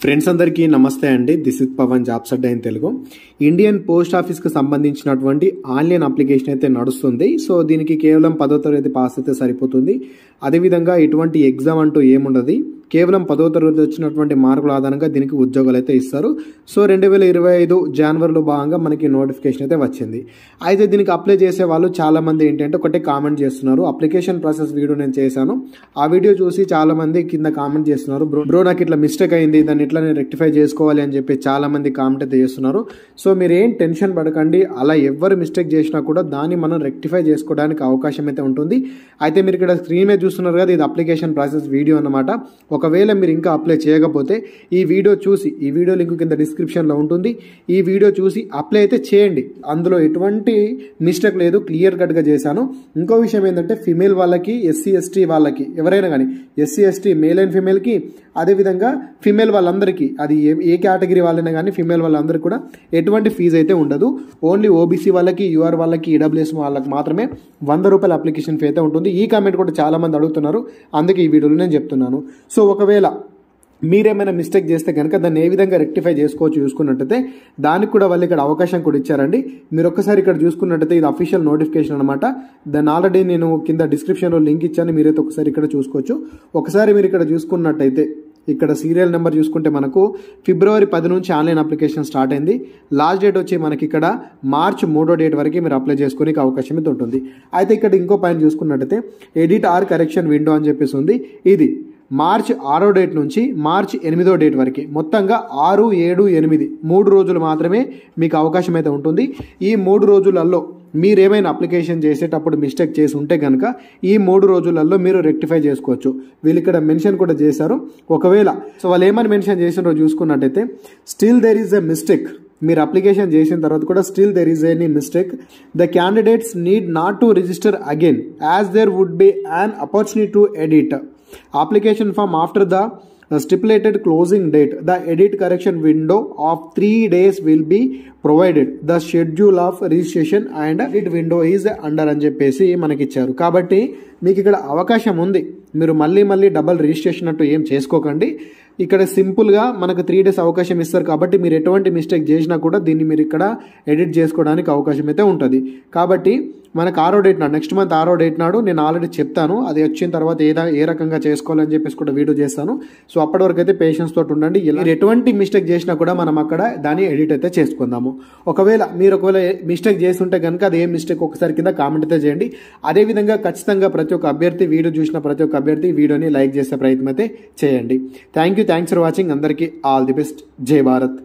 Friends అందరికీ నమస్తే అండి. This is Pavan, jobs Adda in Telugu. Indian post office కు సంబంధించినటువంటి ఆన్లైన్ అప్లికేషన్ అయితే నడుస్తుంది. సో దీనికి కేవలం 10వ తరగతి పాస్ అయితే సరిపోతుంది. అదేవిధంగా ఎటువంటి ఎగ్జామ్ అంటూ ఏముండదు. కేవలం 10వ తరగతి వచ్చినటువంటి మార్కుల ఆధారంగా దీనికి ఉద్యోగాలు అయితే ఇస్తారు. సో 2025 జనవరిలో భాగంగా మనకి నోటిఫికేషన్ అయితే వచ్చింది. అయితే దీనికి అప్లై చేసే వాళ్ళు చాలా మంది ఏంటంటే ఒకటే కామెంట్ చేస్తున్నారు. అప్లికేషన్ ప్రాసెస్ వీడియో నేను చేశాను, ఆ వీడియో చూసి చాలా మంది కింద కామెంట్ చేస్తున్నారు, బ్రో నాకు ఇట్లా మిస్టేక్ అయింది, దాన్ని ఇట్లా నేను రెక్టిఫై చేసుకోవాలి అని చెప్పి చాలా మంది కామెంట్ అయితే చేస్తున్నారు. సో మీరు ఏం టెన్షన్ పడకండి. అలా ఎవరు మిస్టేక్ చేసినా కూడా దాన్ని మనం రెక్టిఫై చేసుకోవడానికి అవకాశం అయితే ఉంటుంది. అయితే మీరు ఇక్కడ స్క్రీన్ మీద చూస్తున్నారు కదా, ఇది అప్లికేషన్ ప్రాసెస్ వీడియో అన్నమాట. ఒకవేళ మీరు ఇంకా అప్లై చేయకపోతే ఈ వీడియో చూసి, ఈ వీడియో లింక్ కింద డిస్క్రిప్షన్లో ఉంటుంది, ఈ వీడియో చూసి అప్లై అయితే చేయండి. అందులో ఎటువంటి మిస్టేక్ లేదు, క్లియర్ కట్గా చేశాను. ఇంకో విషయం ఏంటంటే ఫిమేల్ వాళ్ళకి, ఎస్సీ ఎస్టీ వాళ్ళకి, ఎవరైనా కానీ ఎస్సీ ఎస్టీ మేల్ అండ్ ఫిమేల్కి, అదేవిధంగా ఫిమేల్ వాళ్ళందరికీ, అది ఏ కేటగిరీ వాళ్ళైనా కానీ ఫిమేల్ వాళ్ళందరికీ కూడా ఎటువంటి ఫీజు అయితే ఉండదు. ఓన్లీ ఓబీసీ వాళ్ళకి, యూఆర్ వాళ్ళకి, ఈడబ్ల్యూఎస్ వాళ్ళకి మాత్రమే 100 రూపాయల అప్లికేషన్ ఫీ అయితే ఉంటుంది. ఈ కామెంట్ కూడా చాలా మంది అడుగుతున్నారు, అందుకే ఈ వీడియోలో నేను చెప్తున్నాను. సో ఒకవేళ మీరేమైనా మిస్టేక్ చేస్తే కనుక దాన్ని ఏ విధంగా రెక్టిఫై చేసుకోవచ్చు చూసుకున్నట్టయితే దానికి కూడా వాళ్ళు ఇక్కడ అవకాశం కూడా ఇచ్చారండి. మీరు ఒక్కసారి ఇక్కడ చూసుకున్నట్టయితే ఇది అఫీషియల్ నోటిఫికేషన్ అనమాట. దాన్ని ఆల్రెడీ నేను కింద డిస్క్రిప్షన్లో లింక్ ఇచ్చాను, మీరైతే ఒకసారి ఇక్కడ చూసుకోవచ్చు. ఒకసారి మీరు ఇక్కడ చూసుకున్నట్టయితే ఇక్కడ సీరియల్ నెంబర్ చూసుకుంటే మనకు ఫిబ్రవరి 10 నుంచి ఆన్లైన్ అప్లికేషన్ స్టార్ట్ అయింది. లాస్ట్ డేట్ వచ్చి మనకి ఇక్కడ మార్చ్ 3వ డేట్ వరకు మీరు అప్లై చేసుకోనికి అవకాశం అయితే ఉంటుంది. అయితే ఇక్కడ ఇంకో పాయింట్ చూసుకున్నట్టయితే ఎడిట్ ఆర్ కరెక్షన్ విండో అని చెప్పేసి ఉంది. ఇది మార్చ్ 6వ డేట్ నుంచి మార్చ్ 8వ డేట్ వరకు, మొత్తంగా 6, 7, 8 3 రోజులు మాత్రమే మీకు అవకాశం అయితే ఉంటుంది. ఈ 3 రోజులలో మీరేమైనా అప్లికేషన్ చేసేటప్పుడు మిస్టేక్ చేసి ఉంటే కనుక ఈ 3 రోజులలో మీరు రెక్టిఫై చేసుకోవచ్చు. వీళ్ళు ఇక్కడ మెన్షన్ కూడా చేశారు. ఒకవేళ సో వాళ్ళు ఏమని మెన్షన్ చేసినారో చూసుకున్నట్టయితే still there is a mistake. మీరు అప్లికేషన్ చేసిన తర్వాత కూడా still there is any mistake, the candidates need not to register again as there would be an opportunity to edit application form after the stipulated closing date. The edit correction window of 3 days will be provided. The schedule of registration and edit window is under అని చెప్పేసి మనకి ఇచ్చారు. కాబట్టి మీకు ఇక్కడ అవకాశం ఉంది. మీరు మళ్ళీ డబల్ రిజిస్ట్రేషన్ అంటూ ఏం చేసుకోకండి. ఇక్కడ సింపుల్గా మనకు 3 days అవకాశం ఇస్తారు. కాబట్టి మీరు ఎటువంటి మిస్టేక్ చేసినా కూడా దీన్ని మీరు ఇక్కడ ఎడిట్ చేసుకోవడానికి అవకాశం అయితే ఉంటుంది. కాబట్టి మనకు 6వ డేట్ నాడు, నెక్స్ట్ మంత్ 6వ డేట్ నాడు నేను ఆల్రెడీ చెప్తాను. అది వచ్చిన తర్వాత ఏ రకంగా చేసుకోవాలని చెప్పేసి కూడా వీడియో చేస్తాను. సో అప్పటి వరకు అయితే పేషెన్స్ తోటి ఉండండి. మీరు ఎటువంటి మిస్టేక్ చేసినా కూడా మనం అక్కడ దాన్ని ఎడిట్ అయితే చేసుకుందాము. ఒకవేళ మిస్టేక్ చేసి ఉంటే కనుక అది ఏం మిస్టేక్ ఒకసారి కింద కామెంట్ అయితే చేయండి. అదేవిధంగా ఖచ్చితంగా ప్రతి ఒక్క అభ్యర్థి, వీడియో చూసిన ప్రతి ఒక్క అభ్యర్థి వీడియోని లైక్ చేసే ప్రయత్నం అయితే చేయండి. Thanks for watching. అందరికీ ఆల్ ది బెస్ట్. జై భారత్.